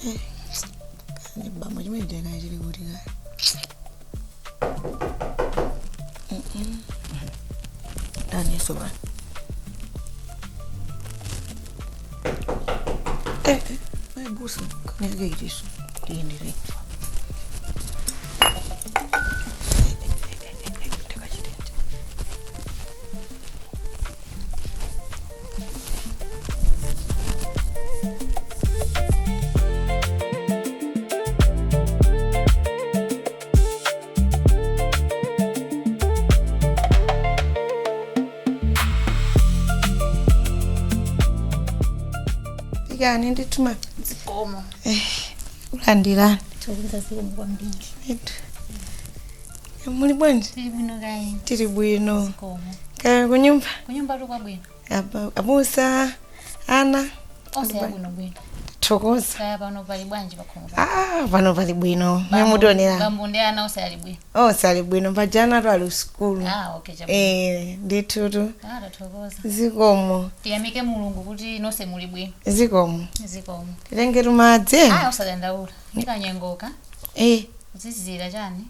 Ni bamo chimene chili kuti ka. Dani soba. Mai busa kanya gaidisu. Ndiri. Yani ndituma zikomo ulandira tokuza zikomo kwambiri muli bwanji tiri bwino kaya kunyumba tu kwabwino abusa ana onse bwino thokoza kaya pano pali bwanji pakhongo pano pali bwino memudonera bambo ndi ana onse ali bwino ali bwino pajana to ali skulu okay chabwino nditutu thokoza zikomo tiyamike mulungu kuti nonse muli bwino zikomo tilenge tumadze usadandaula ndikanyengoka zizira chani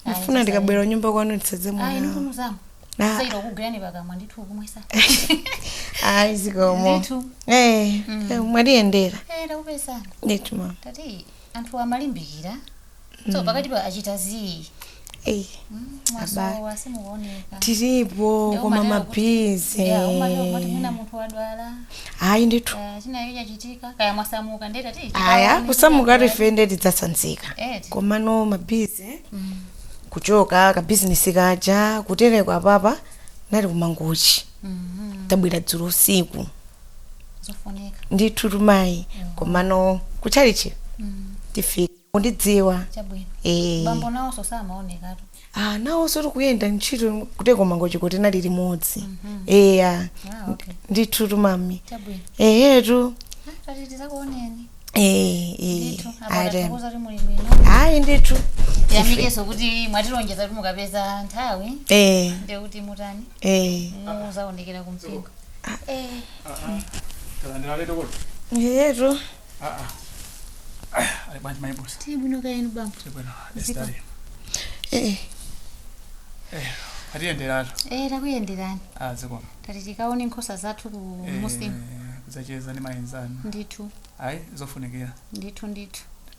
mfuna ndikabwera nyumba kwanu tsedze mwana inu zangu sairo kugirani pakamwa ndithu kumwesa zikomo mwaliendera ndakupesana nditu mama tati anthu amalimbikira so pakati pa achita zii mwasowa simuoneka tiripo koma mabize mwina munthu wadwala ndithu chinayo chachitika kaya mwasamuka ndetati kusamuka tifende tidzasanzika koma no mabize kuchoka ka business kaja kutereka papa nali kumangochi tabwera dzulo usiku zofoneka ndithu tumayi koma no kuchalichi tifika undidziwa chabwino bambo nawo so samaoneka tu nawo so kuyenda ntchito kuteko mangochi kuti nali limodzi ndithu tumami chabwino yetu tati tizakuoneni ndithu yamikeso kuti mwatilonjeza kuti mukapeza nthawi nde kuti mutani muzaonekera kumpingo yetu bwanji maibusa tibwino kaenu bambo atiyenderato takuyenderani zikomo tati tikaone nkhosa zathu ku musimu zacheza ndi mayenzano ndithu zofunikira ndithu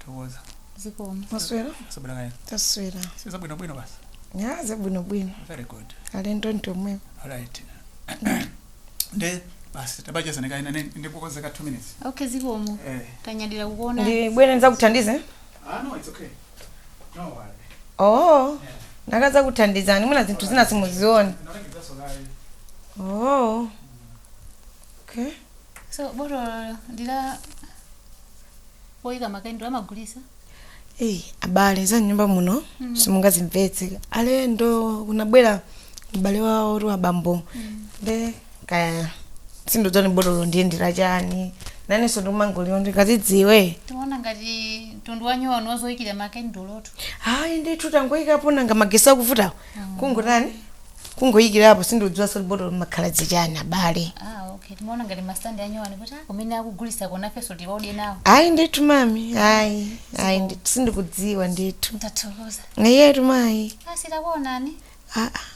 tokoza zikomo maswera sabula kaye taswera sizabwino bwino basi zabwino very good alendo ntomwe alright nde basi tabacheza nekaina ndikukoza ka 2 minutes okay zikomo tanyadira kukuona ndibwere nzakuthandize no it's okay no worry ndakaza kuthandizani muna zinthu zina simuziona okay so boro ndila poika makendo amagulisa abale za nyumba muno simungazimvetse alendo kunabwera mbale wawo ru abambo nde kaya sindodzani botolo ndiyendera chani naneso ndimangoliwa ndikazidziwe tiona ngati tundu wanyowa wazoyikira makendo lotu ndithu tangoyikapo nanga magesi akuvutawo kungotani kungoyikirapo sindodziwa so botolo makhala zichani abale okay timaona ngati mastandi anyowa kuti kumene akugulisa kona feso tiwaudye nawo ndithu mami ndithu sindikudziwa ndithu ndathokoza yetu mayi sitakuonani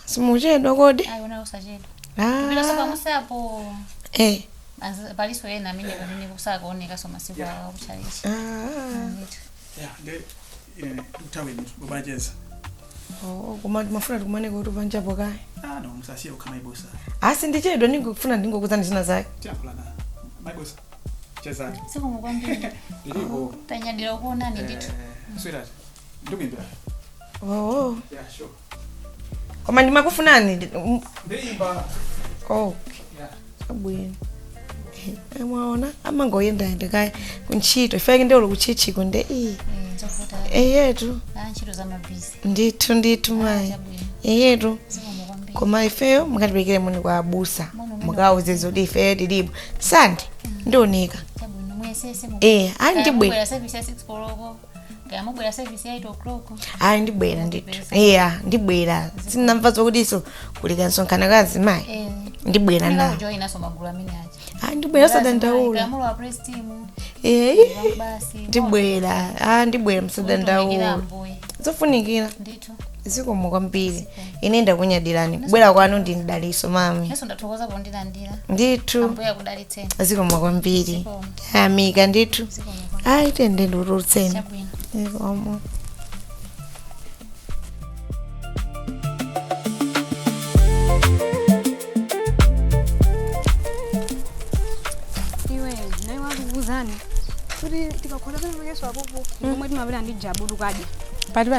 simuchedwa kodi ona usachedwa kupita sopa musapo paliso yena amene pamene kusakuoneka so masiku awo kuchalichi nde utaweni bobacheza koma mafuna tikumane kuti panjapo kaya no musasiye ukhama ibusa sindichedwa ndingofuna ndingokuzani zina zake tiyakulana maibusa chezani sikomo kwambiri ndilipo tanyadira kuonani ndithu sweetheart ndikuimbira yeah sure koma ndimakufunani ndiyimba abwino mwaona amangoyenda kaya kuntchito ifake ndeulo kuchichiko nde yetu ntchito za mabizi ndithu mayi yetu koma ifeyo mukatipekere muni kwa abusa mukauze zoti ifeyo tilipo sandi ndioneka ndibwera ndibwera ndithu ndibwera sinamva zokutiso kulika nsonkhana kazi mayi ndibwera nawo ndibwera sadandaula basi ndibwera ndibwera msadandawo zofunikira ndithu zikomo kwambiri ine ndakunyadirani kubwera kwanu ndi ndaliso mami yeso ndathokoza pondilandira ndithu ambuya kudalitseni zikomo kwambiri amika ndithu ayi tende ndutulutseni chabwino zikomo Zani kuti tikakhoda kana makeso apopo ngomwe timapita ndi jabudu kadya pali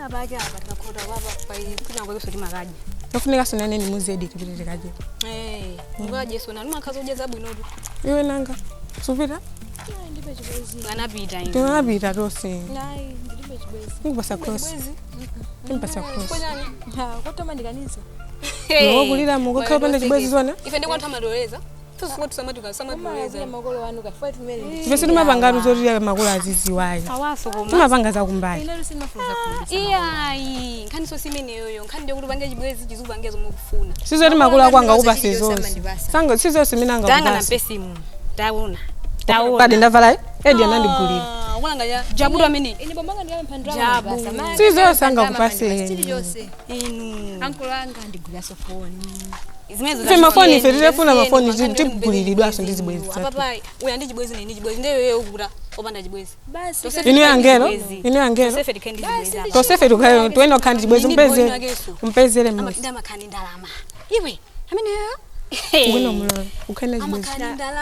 abake apa tikakhoda papa pai kuna kwakeso timakadya tofunika sonane ni muzedi tipite kadya ngakadya sona limakhaza ujeza bwinotu iwe nanga supita ndipe chibwezi anapita ine tunapita tose nayi ndipe chibwezi ngipasa cross ngipasa cross kotama ndikanisa wokulira mukokhala panda chibwezi zona ife ndikwantamaloleza Tusipo tusamatuka makolo wanu kafight mele. Tifese tumapanga zoti makolo aziziwayo. Awaso koma. Tumapanga za kumbai. Ine lusimafuza kulisa. Iya, nkani so simene yoyo, nkani ndio kuti bange chibwezi chizupange zomukufuna. Sizoti makolo akwanga kupase zonse. Sanga sizose minanga kupase. Tanga na pesimu. Taona. Kadi ndavala edi anandigulira. Wanga ya jabudu amene. Ine bomanga ndiye mpandira basa. Sizose anga kupase. Sili yose. Inu. Uncle anga ndigulira sofoni. Fema phone fetefuna mafoni tibulilidwaso ndizibwezi. Papa, uya ndi chibwezi nini chibwezi ndeyo yoyo kura opanda chibwezi. Basi. Inu angelo? Inu angelo? Tosefe dikendi chibwezi apa. Tosefe tukayo twenda kandi chibwezi umpezere mu. Ndama kandi ndalama. Iwe, amene yoyo? Ngwino mulolo. Ukhane chibwezi.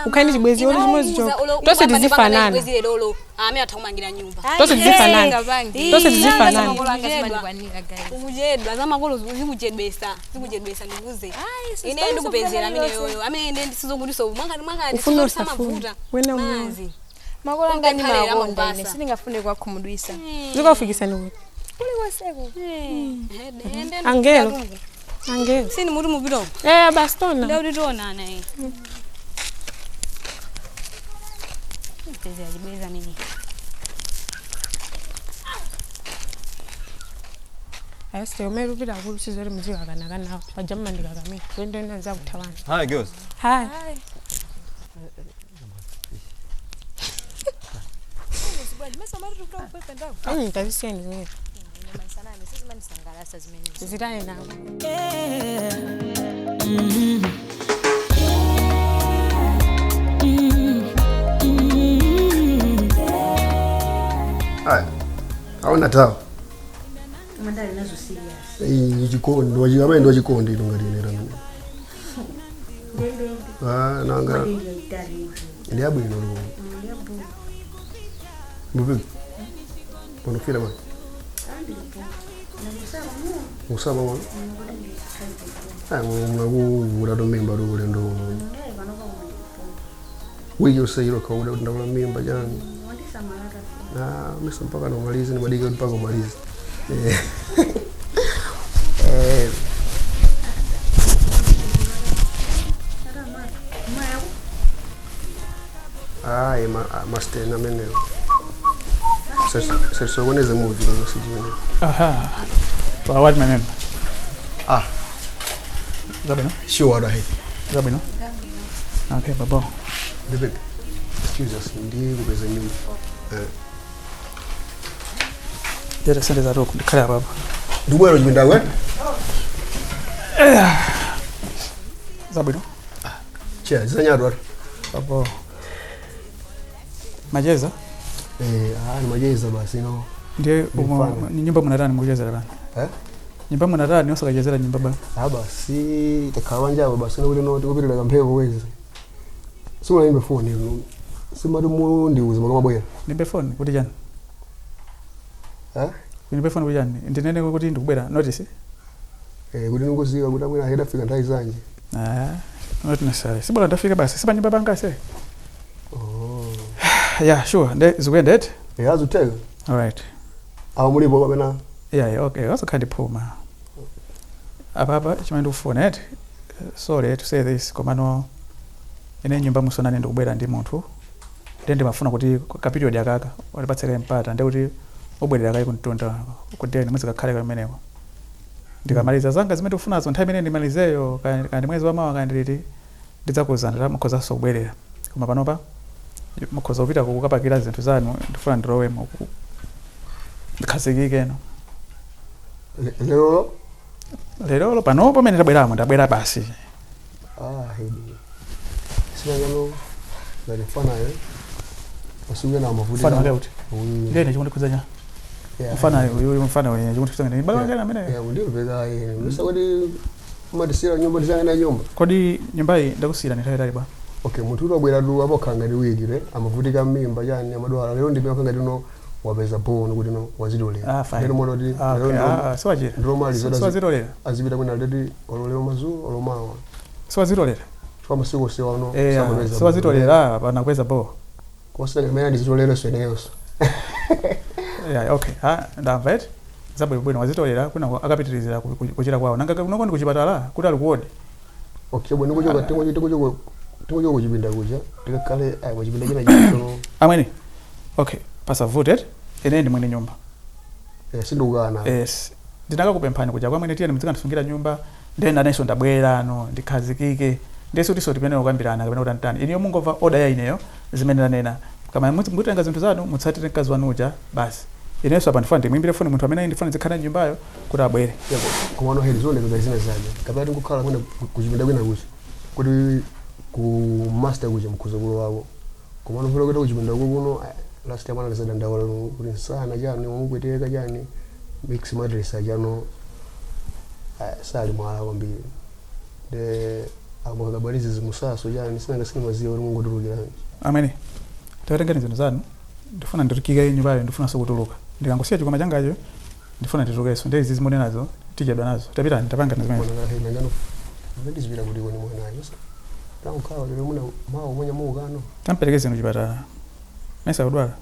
Ukhane chibwezi oli chimozi cho. Tose tizifanana. Chibwezi lolo. Ame athakumangira nyumba. Tose tizifanana. Tose tizifanana. Ukujedwa zamakolo zikujedwesa. Zikujedwesa ndikuze. Ine ndikupezera amene yoyo. Amene ndi sizokuliso. Mwanga ufuna safuta. Wena mwazi. Makolo anga ndi makonda ine sindingafune kwakhumudwisa. Zikofikisa ndikuti. Kuli kwaseko. Angelo. Angelo. Sini muri mubiro. Bastona. Leo nditona naye. Mpezera chibweza mimi. Ayese umerupira kulu sizori muzika kanaka nawo. Pajama ndikakamira. Twende nanza kuthawana. Hi girls. Hi. Taviseni zimene. Zitane nawo. Haya. Hauna tawa. Mandali nazo serious. Chikondi, wajikama chikondi ndongatinera. Nanga. Ndi abwino lo. Mubi. Pono fila ma. Musaba mwana. Muna mimba ule ndo. Wewe sayiro kwa ndo mimba jana. Mimi mpaka nomalize nibadilike mpaka umalize. Master na mene. So when is the movie no sijui. Aha. What my name? Zabino? Sure right. Zabino? Okay, babo. David. Excuse us, ndi kubeza nyumba. Dere sende za roku ndikhala baba. Ndubwero jibinda we? Zabino? Che, zanyarwa. Babo. Majeza? Ni majeza basi no. Ndiye nyumba mnadani mujeza bana. Nyumba mnadani osakajezera nyumba bana. Basi takawanja basi no no tikupirira kampevo wezi. Sima imbe phone no. Sima dumu ndi uzima kama boya. Nimbe phone kuti jana. Nimbe phone kuti jana. Ndinene kuti ndikubwera notice. Kuti ngoziwa kuti amwina heda fika ndai zanje. Not necessary. Sibola ndafika basi. Siba nyumba banga se. Yeah, sure. Is where that? Yeah, azutega. All right. Muri boba bena. Yeah, okay. Also kind of puma. Ababa chimando phone it. Sorry to say this. Komano ine nyumba musonane ndikubwera ndi munthu. Ndende mafuna kuti kapito ya kaka. Walipatseka mpata ndi kuti obwerera kai kuntonda kuti mwezi kakhale kamenewo. Ndikamaliza zanga zimene ufunazo nthawi imene ndimalizeyo kandi mwezi wa mawa kandi ndidzakuza ndamukhoza sobwerera. Koma panopa mukhoza kupita kukapakira zinthu zanu ndifuna ndilowemo ndikhazikike no lero panopo pamene ndabwera basi hedi sinangano nalifanayo usiwe na mafuta fana leo ndene chikundi kuzanya mfana uyu mfana wenye chikundi kuzanya balanga na mene ndio pega msa kodi madisira nyumba dizanga na nyumba kodi nyumba hii ndakusira nitayari bwa okay muntu urabwera du abokanga liwigire amavutika mimba yani amadwara lero ndi byakanga dino wapeza bono kuti no wazidolera lero mono di siwajira ndromali zoda siwazidolera azibita kwina dedi ololero mazulu olomawa siwazidolera kama siko sewa no siwazidolera bana kweza bo kosa ngemenya ndizitolera seneyoso okay ndamvet zabwe bwino wazitolera kuna akapitirizira kuchira kwawo nanga unoko ndikuchipatala kuti ali kuodi okay bwino kujoka tingo kuchipinda kuja tikakale ayi kuchipinda china chino amweni okay pasa voted ene ndi mwene nyumba sindukana yes ndinakakupemphani kuja kwa mwene tiye ndimuzika ndisungira nyumba ndenda naso ndabwera no ndikhazikike ndeso tiso tipene okambirana kapena kuti antani iniyo mungova order ya ineyo zimene nanena kama mutenga zinthu zanu mutsatire mkazi wanu uja basi ineso apa ndifuna ndimwimbire foni munthu amene ndifuna zikhale nyumbayo kuti abwere komano hedi zone zingazina zaje kapena ndikukhala kwena kuchipinda kwina kuti ku master kuja mkhuzukulu wabo komano vile kwenda kuchipinda kuno last time analizada ndawola kuti sana jani wamukweteka jani mix madresa jano sali mwala kwambiri de amakabarizi zimusaso jani sinanga sini maziwa uri mungu durukira amene tawatenga zinthu zanu ndifuna ndirukike nyumbayo ndifuna sokutuluka ndikangosiya chikoma changacho ndifuna nditukeso ndezi zimone nazo tichedwa nazo tapita nditapanga nazimene nangano ndizipita kuti koni mwanayo tankhawa lero muna mawo mwenye muukano tamperekeze kuchipatala mesa udwala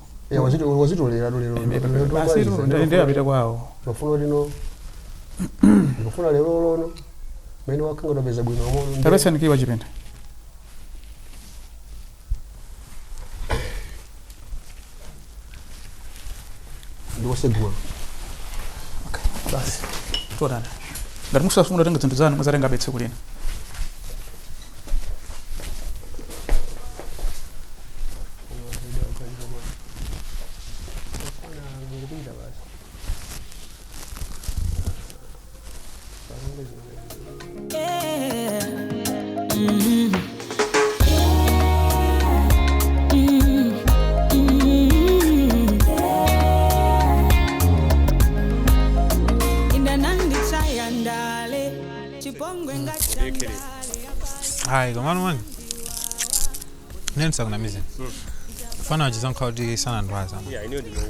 wazitolera lero basi ndio apita kwawo bafuna lino bafuna lero lono mene wakanga topeza bwino mono tapesa nikiwa chipinda ndikosegula okay basi tuonana ngati musafuna kutenga zinthu zanu muzatenga betse kulina Hai, komano mani. Nensa kuna mizi. Fana wajizanka odi sana ndwaza. Yeah, ino ndinouma.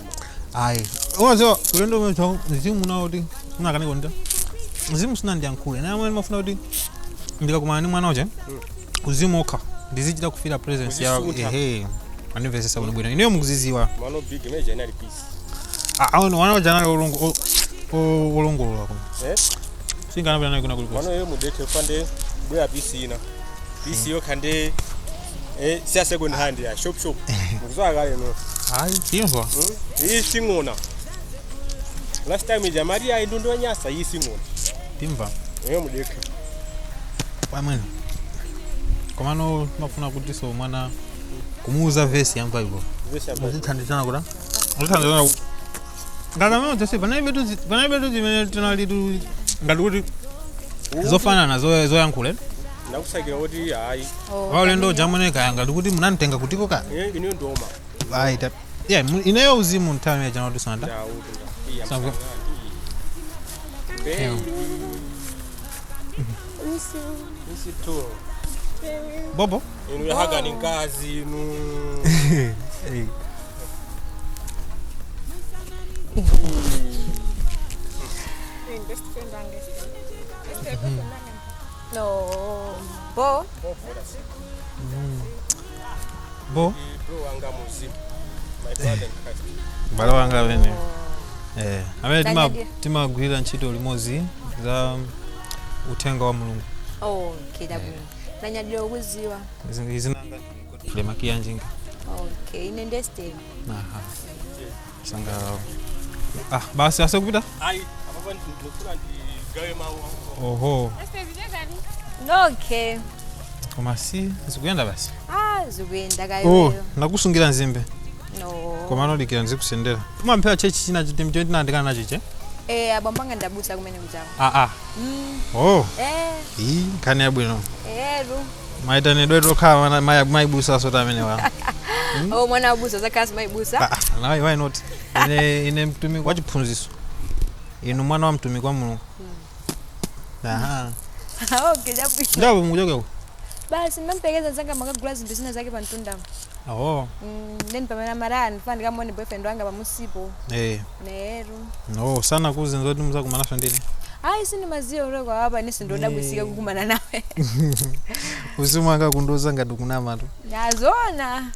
Hai. Ozo, ulendo mwecho, zimu na odi. Unakani konda. Zimu sina ndiyankule. Na mwani mafuna odi. Ndika kumani mwana oje. Uzimu oka. Ndizijida kufila presence ya ehe. Anivese sa unubwina. Iniyo mguziziwa. Mano big major na repeat. Ono wana jana olongo lako. Singana bana kuna kuliko. Mano yo mudete fande bwa pisina. Pisi yo kande sia second hand ya shop. Ngizwa kale no. Hayi, timva. Isingona. Last time jamari ya ndondo nyasa isingona. Timva. Yo mudete. Pamene. Komano mafuna kuti so mwana kumuuza vesi yamba hivyo. Vesi yamba. Muzithandizana kuda. Muzithandizana. Ngakama utose bana betu zimene tunalidu ngaluti zofana nazo zoyankule. Nakusagira oti hayi. Walendo jamone kayanga kuti munanitenga kutiko ka. Ino ndoma. Hayi ta. Yeah, ineyo uzimu ntame jana kuti sanda. Ya. Sawa. Isi to. Bobo? Inu yahaga ni ngazi inu. Hey. No. Bo? Bo? Bro wanga muzimu. My brother in Christ. Bala wanga vene. Amene timagwira ntchito limozi za utenga wa Mulungu. Okay, dabwino. Nanyadira okuziwa. Izinanga lema kiyanjinga. Okay, ine ndeste. Aha. Sanga. Basi asakupita? Ai, ababa ndikufuna ndigawe mawu. Oho. No, okay. Koma si zikuyenda basi. zikuyenda kayo nakusungira nzimbe no koma nodikira nzikusendera umamphewa chechi china chiti mchoti ndandikana nacho che abambanga ndabusa kumene mzawo khani yabwino ru maitanidwe tokhala maibusa sota amene wa mwana wabusa zakasi maibusa why not ine mtumiki wa chiphunziso inu mwana wa mtumiki wa Mulungu okay jabu ndawo mujoko basi ndampekeza zanga makagula zinthu zina zake pantunda then pamene marani fandi kamone boyfriend wanga pamusipo nero sana kuzinza kuti muzakumanaso ndine sini maziyo ro kwa baba nisi ndo dabwisika kukumana nawe usimu anga kundoza ngati kunamatu nazona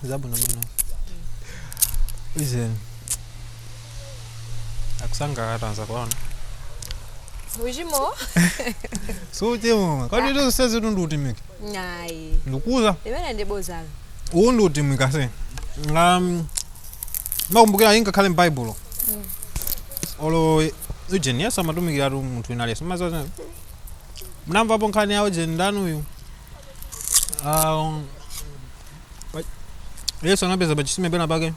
zabuna bwino izen akusanga atanza kwaona ujimo sutimo kodi ndo seze tundutimika ndukuza imene ndibozana undutimika se makumbukira inga khale m'Bible olo ujeni yasa matumikira tu munthu inali simaza mnamvapo nkhani yawo jeni ndanu uyu Yesu anapeza bachisime pena pake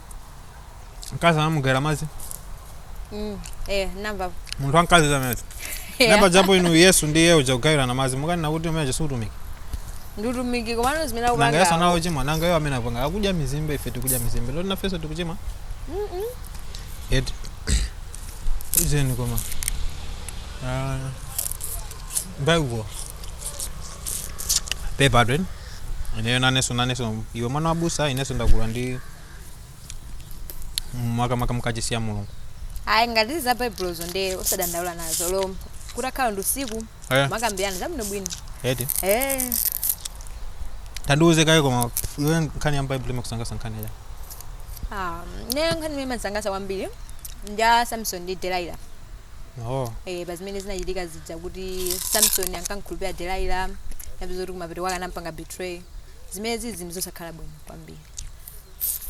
mkazi anamugera mazi namba munthu ankazi zamete namba japo inu Yesu ndiye uja kugaira na mazi mukani nakuti umeje sutumiki ndutumiki komano zimena kubanga nanga Yesu anawo chimwa nanga yo amene apanga akudya mizimbe ife tikudya mizimbe lona feso tikuchima Ujeni koma Bible pepa dwen ine naneso iwe mwana wabusa ineso ndakula ndi maka mukachisiya Mulungu ngati za Bible zonde usadandaula nazo lo kutakhala ndusiku makambiyana zabwino bwino tanduze kaye koma iwe nkhani ya Bible makusangasa nkhani ya ne nkhani mema nsangasa kwambiri nja Samson ndi Delilah bazimene zinachitika zija kuti Samson ankankhulupirira Delilah yabizo kuti kumapita kwake anampanga betray zimene zinthu zosakhala bwino kwambiri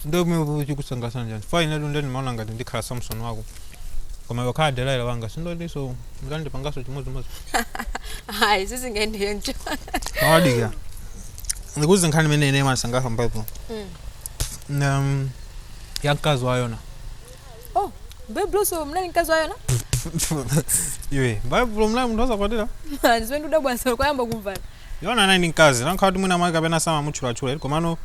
ndo mwe chikusangasa njani fine ndo ndimaona ngati ndikhala Samson wako koma wakhala Delilah wanga sindo ndiso ngandi pangaso chimodzimodzi sizingaendeyo njo awadika ndikuzi nkhani imene ine masangasa m'Bible yamkazi wa Yona Bible so mnani mkazi wa Yona iwe Bible mnani mndu azakwatira ndiziwe ndudabwanso kwayamba kumvana Yona nani nkazi nankhala kuti mwina mwake kapena sama mutchula komano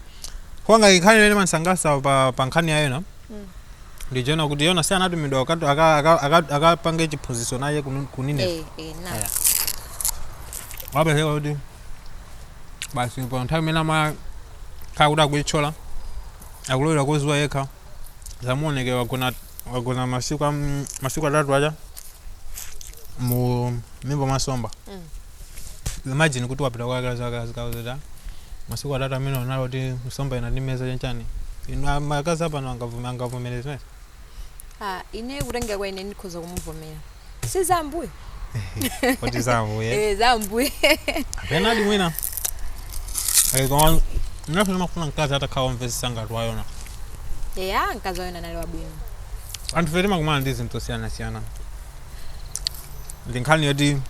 kwanga nkhani imene masangasa pa nkhani ya Yona ndijiona kuti Yona si anatumidwa akapange chiphunziso naye kunine wapezeka kuti basi pa nthawi imene ama khala kuti akuyichola akulowera kozuwa yekha zamuoneke wagona masiku atatu aja mu mimbo masomba imagine kuti wapita kwa akazi masiku atatu amene onalo kuti nsomba ina ndimeza chanchani inu makazi apano angavumeleza ine kutenga kwa ine ndikhoza kumuvomera si zambuye kuti zambuye zambuye apena adi mwina koma ndinafuna mafuna mkazi atakhala omvesesa ngati wa Yona mkazi wa Yona nali wabwino anthu fete makumana ndi zinthu zosiyanasiyana ndi nkhani yoti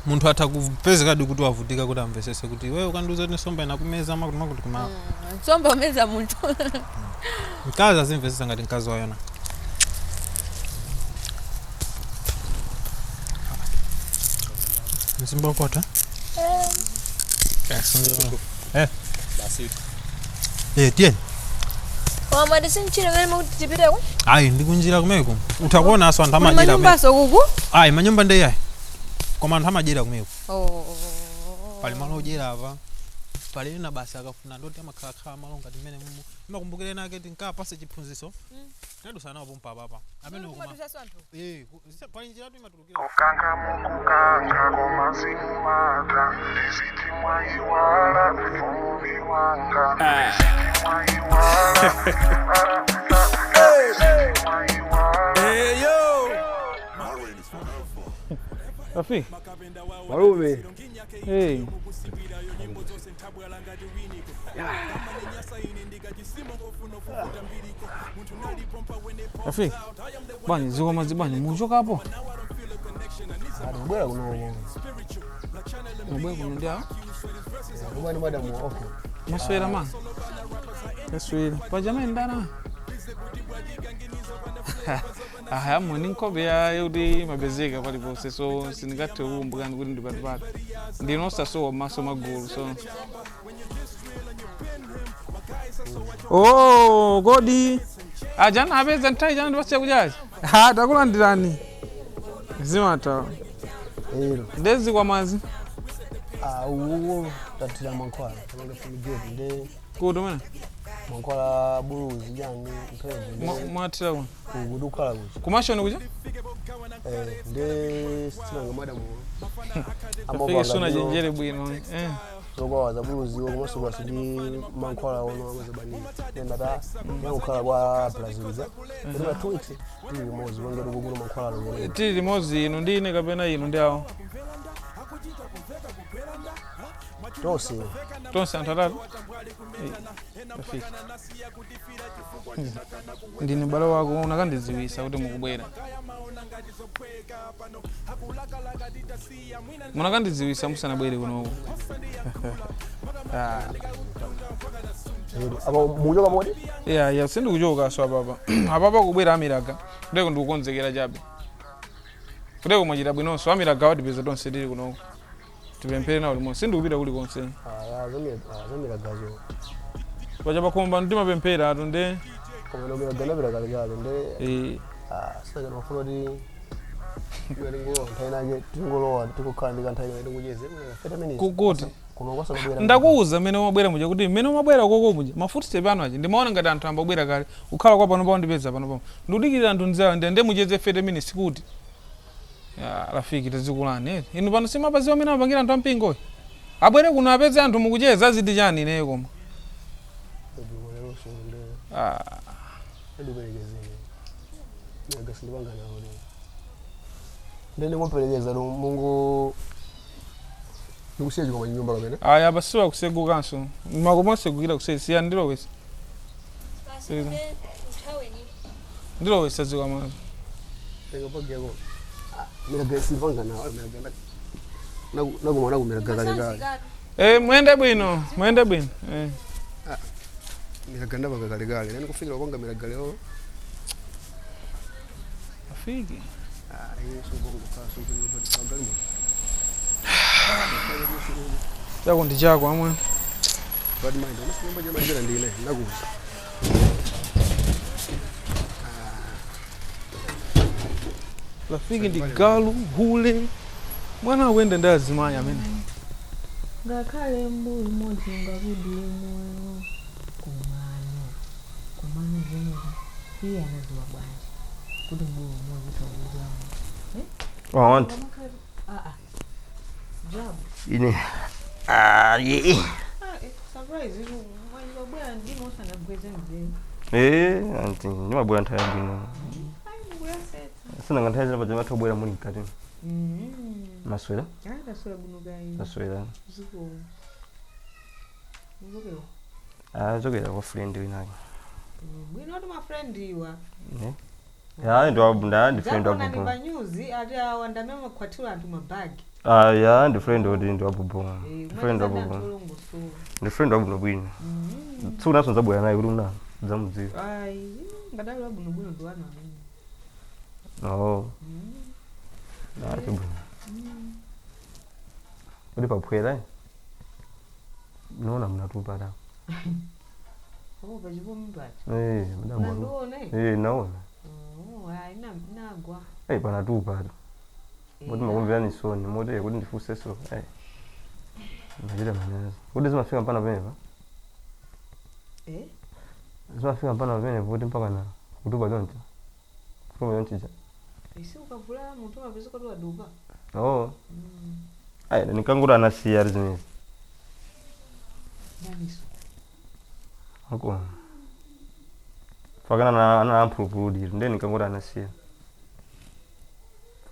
munthu atha kupezekadi kuti wavutika kuti amvesese kuti wewe ukandiuza kuti nsomba inakumeza makuti kumala nsomba umeza munthu mkazi azimvesesa ngati mkazi wa Yona mzimba ukota tieni koma ndisinchira ngani makuti tipiteko ndikunjira kumeko utakuona aso anthu amajira manyumbaso kuku manyumba ndi yayi koma anthu amajira kumeko pali malo ojera apa pali ena basi akafuna ndoti amakhalakhala malo ngati mmene mumu imakumbukire nake tinkapase chiphunziso tinadusana pompa papa amene pali njira tu imatulukira kukanga mukukanga komazimu maka ndiziti mwaiwala mfumbi wanga ndiziti mwaiwala Hey yo Rafi Marume Hey Rafi Bani ziko mazibani muchoka hapo Bwana kuno. Mbwe kuno ndia. Bwana madam okay. Maswera ma. Maswera. Kwa jamaa ndana. Aha mwini nkobe ya yudi mabezeka pali pose so sinigate umbuga ngudi ndibadbad. Ndinosa so maso maguru so. Oh, godi. Jana abeza ntai jana ndibasiya kujaji. Takulandirani. Zimata. Ndezi kwa mazi. Uwo tatira mankwala. Tamanga fumigeti nde. Kudo mana? Mankwala buluzi jani mpezo. Mwatira kwa? Kugudukala kuja. Kumasho kuja? Nde sinanga madamu. Afike suna jinjere bwino. Soko waza buluzi wo kumaso kwa sidi mankwala wono amazabani. Nenda yakukala kwa plaziza. Ndina tweet. Ndi mozi wangero kugulu mankwala lo. Tiri mozi ino ndine kapena ino ndiawo. Tonse antararo. Afike. Ndini balo wako unakandiziwisa kuti mukubwera. Munakandiziwisa musana bwere kuno. Aba mujoka modi? Yeah, sindu kujoka so ababa. Ababa kubwera amiraga. Ndeko ndikukonzekera jabe. Kudeko mwajira bwino so amiraga wadi beza tonse diri kuno. Tupempere na ulimo sindu kubira kuli konse. Zamiraga zo. Wajaba komba ndima pempera atunde. Komeno miragana biraga nde. Saka no fulodi. Ngo ntainage tingolowa tikukandika ntainage ndikujeze. Feta mini. Kukuti. Kunongwasa mabwera. Ndakuuza mene mabwera muje kuti mene mabwera koko muje. Mafuti tebano aje. Ndimaona ngati anthu ambabwera kale. Ukhala kwa pano pa ndipeza pano pa. Ndudikira anthu nzawo ndende mujeze feta mini sikuti. Rafiki tazikulani inu pano simapaziwa mina mapangira anthu ampingo abwere kuno apeze anthu mukucheza azidi chani ineyo koma ndende mwaperekeza mungu ndikusiyaji kwa nyumba kamene aya basiwa kusegukanso makoma segukira kusesiya ndilowesa ndilowesa zikwa mazo ndikapagiyako miraga silvanga na miraga nagumana kumiraga kale mwende bwino miraga ndabanga kale nani kufikira kwanga miraga leo afiki yeso bongo kaso ndibadi ndalimo chako ndi chako amwe bad mind unasimba jema njira ndine nakuza Rafiki ndi galu hule mwana wende ndazimanya amene ngakhale mbuli modzi ngakudi moyo kumano zenera iye anaziwa bwanji kuti mbuli modzi tawuzamo want job ine surprise you mwanzo bwana ndimo sana bweze mzee anti ndimabwera nthawi bwino sina nganthawi zapa jama tobwera muli mkati maswera ndaswera buno gayi maswera ziko ngokero zokera kwa friend winake bwino to my friend iwa ndo abunda ndi friend wabubo ndi banyuzi ati awandamema kwatula antu mabagi ndi friend odi ndo wabubo friend wabubo ndi friend wabuno bwino tsuna sonza bwera naye kuti una zamudziwa ngadali wabuno bwino ndo wana ake bwino uli papwera noona mnatupa da naona panatupa moti makumvira nisoni moti kuti ndifuse so machita manyazi kuti zimafika mpana penepa zimafika mpana penepa kuti mpaka na kutupa choncha kutupa chonchicha isi ukavula mutu mapezi kuti wadupa nikanguti anasiya ari zimezi daniso ako fakana ana ampulupuludi ndi nikanguti anasiya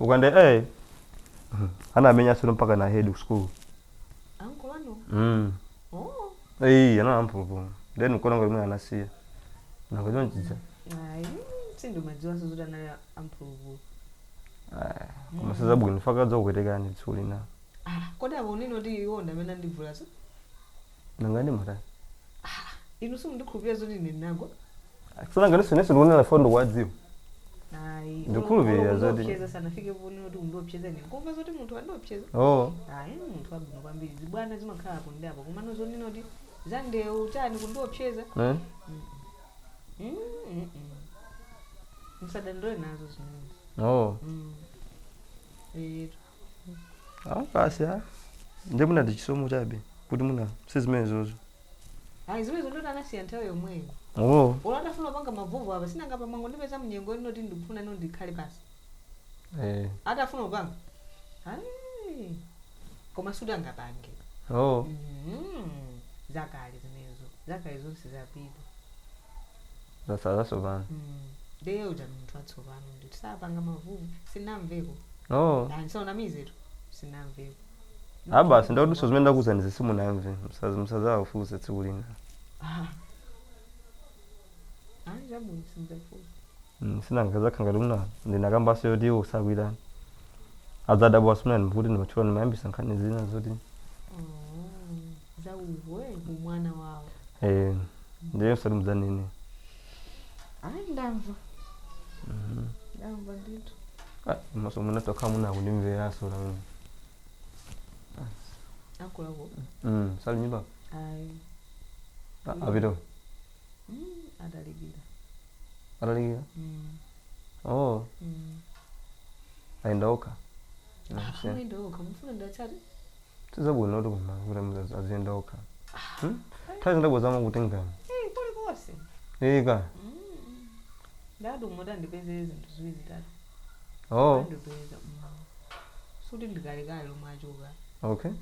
ukande anamenya solo mpaka na head school anko wano ana ampulupulu then ukona ngomwe anasiya nakajonchicha sindu madziwa sozuta na ampulupulu Koma sizabwino fakaza ukwetekani tsuli na. Kodi abo nini oti iwonda amene andivula so? Nangani mata. Inu simundikhulupirira zoti ine nago? Kusana ngani sene sinonela fondo kwadziwa. Ayi. Ndikhulupirira zoti. Ndopyeza sana fike poni oti undopyeza nini. Kumva zoti munthu andopyeza? Ayi munthu abwino kwambiri. Zibwana zimakhala kundapo. Kumano zoni noti zande utani kundopyeza. Msadandoe nazo zimene. Basi nje muna ndichisomo chabe kuti muna sizimene zozo. Zimene ndo anasiya nthawi yomweyo. Olotafuna panga mavuvu apa sinanga pamango ndipeza mnyengo inoti ndikufuna ino ndikhale basi. Atafuna upanga. Koma suda angapange. Zakali zimenezo. Zakali zonse zapita. Zasazo bana. Leo jana mtu atsopano nditi sapanga mavuvu sinamveko. Ndisona mizetu sinamveko. Basi ndakuduso zimene ndakuzaniza simunamve msazawo fuze tsikulina. Jabu sinzafuza. Sinangaza khangala mna ndinakambaso yoti usakwira. Azada bwasuna ndikuti ndimachona mayambisa nkhani zina zoti. Zawuwe umwana wawo. Ndiye salimza nini. Ndamva. Ndamva ndito. Maso muna toka muna kunimvera so la mimi. Akula ko. Salimba. Ai. Abiro. Adaligira. Adaligira? Aindoka. Aindoka, mfuna ndachari. Tizabona ndo kuma mzazi azindoka. Tazi ndabo zama kutenga. Kuli kose. Eka. Ndadu moda ndipeze izinto ziwiri tatu. Ndipeza. Suti ndikalekale lomachoka.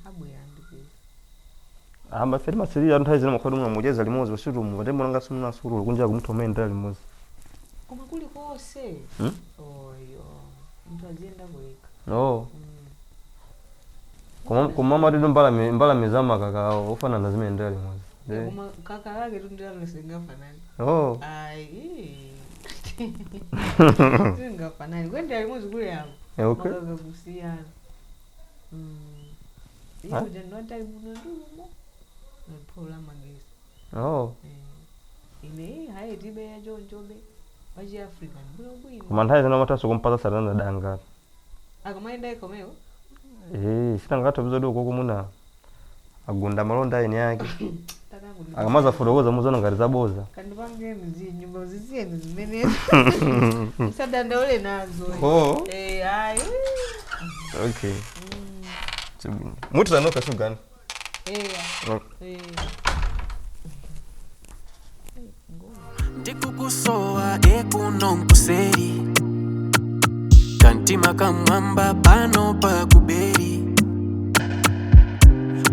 Abweya ndipeza. Maferi masiri ya nthawi zina makhwadu mwa mujeza limozi wasitu mu vate monanga simuna suru kunja kumtomenda limozi. Koma kuli kose. Mtu azienda kuweka. Koma madido mbala mizama kaka ufana na zimene ndali limozi. Koma kaka yake tu ndalo lisingafanani. Singafanani. Kwenda limozi kule hapo. Makaga kusiyana. Iyo jano ndali muno ndumo. Napola magesi. Ine haye tibe ya jonjobe. Waji Afrika mbona bwino. Koma nthawi zina mataso kumpasa sarana danga. Akamaenda ikomeo? Sitangata bizodo koko muna agunda malonda ene yake. Akamaza furogoza muzona ngari zaboza. Kandipange mzi nyumba zisiyene zimene. Sadandole nazo. Hayi. Okay. Mutu zanoka sugani. Ndikukusowa ekunonkuseri kantima kamwamba pano pakuberi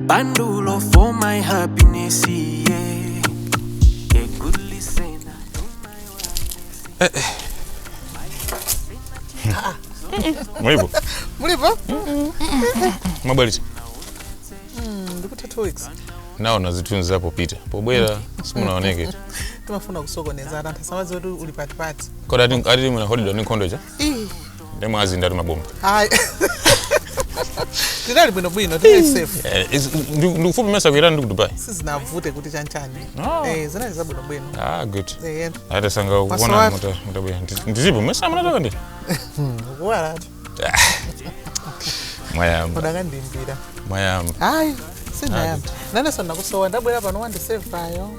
bandulo for my happiness yeah a good listener to my wildness. Mulipo? Mabali. Ndikuta 2 weeks. Naona zitunza hapo Peter. Pobwera simunaoneke. Tumafuna kusokoneza anthu samazi kuti uli patipati. Koda ati muna holiday ninkondo cha? Ndemo azindatu mabomba. Hayi. Tidali bwino tili safe. Ndikufupi mesa kuira ndi ku Dubai. Sizinavute kuti chanchani. Zinali zabwino. Good. Ate sanga kuona mutabwera. Ndizipo mesa munataka ndi? Kuwala. Mwayamba. Udakandimbira. Mwayamba. Hayi. Sinayamba. Naneso nakusowa ndabwera pano wandisave payo.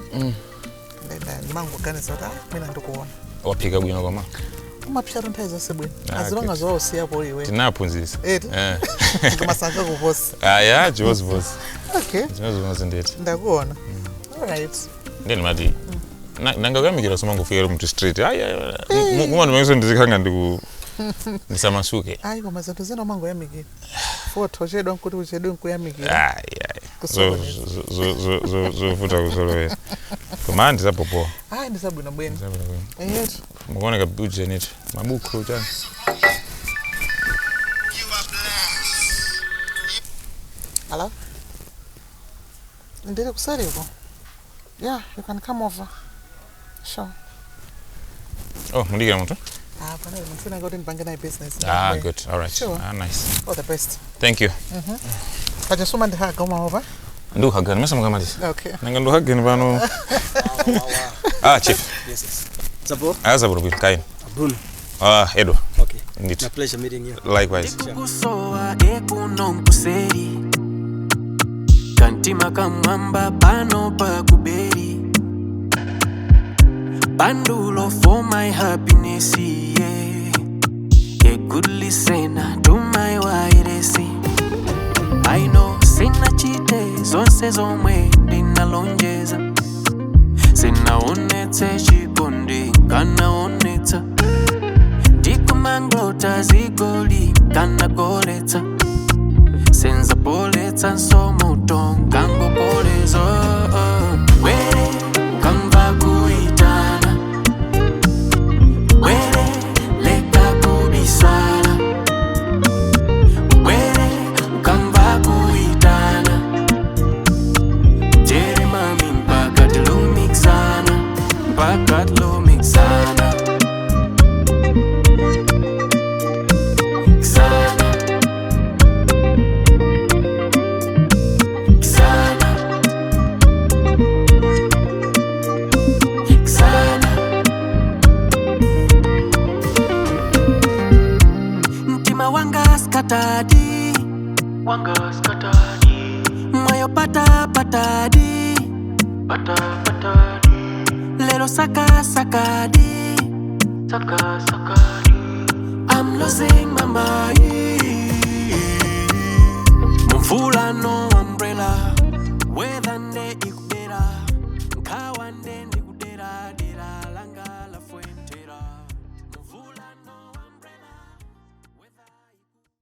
Mango kanisa ta mina ndikuona. Waphika bwino koma. Umapshara nthawi zonse bwino. Azilonga zwawo siyapo iwe. Tinaphunzisa. Kumasanga kuvosi. Ya, Jozi vosi. Okay. Zinozo ndeti. Ndakuona. Alright. Ndeni mati. Nangakamikira soma ngufika mu street. Muma ndimangisa ndizikanga ndiku nisamasuke. Hayi koma zathu zina mango yamikira. Photo chedwa nkuti uchedwe nkuyamikira. Zo futa kusolowera. Koma ndizapopo. Hayi ndisabwino bwino. Yetu. Mukuoneka budget netu. Mabuku chani. Hello? Ndiri kusariko. Yeah, you can come over. Sure. Oh, mundikira mutu? Pana mfuna ngoti nipanga naye business. Good. All right. Sure. Nice. All the best. Thank you. Paja suma ndihaga over. Ndu haga nimesema kama this. Okay. Nanga ndu haga ni bano. Chief. Yes. Zabo. Zabo bil kain. Bruno. Edo. Okay. Indeed. My pleasure meeting you. Likewise. Kusoa ekunomkuseri kantima kamwamba pano pakuberi bandulo for my happiness, yeah. A good listener to my wireless. I know sina chite zonse zomwe ndinalonjeza sinaonetse chikondi kanaonetsa ndikumangota zigoli kanagoletsa senza poletsa nsomoto kangopolezo were ukamva kuitana were leka kubisala were ukamva kuitana jere mami mpaka tilumixana mpaka tilumixana Skatadi Mwayo patadi Lero sakadi I'm losing my mind Mvula no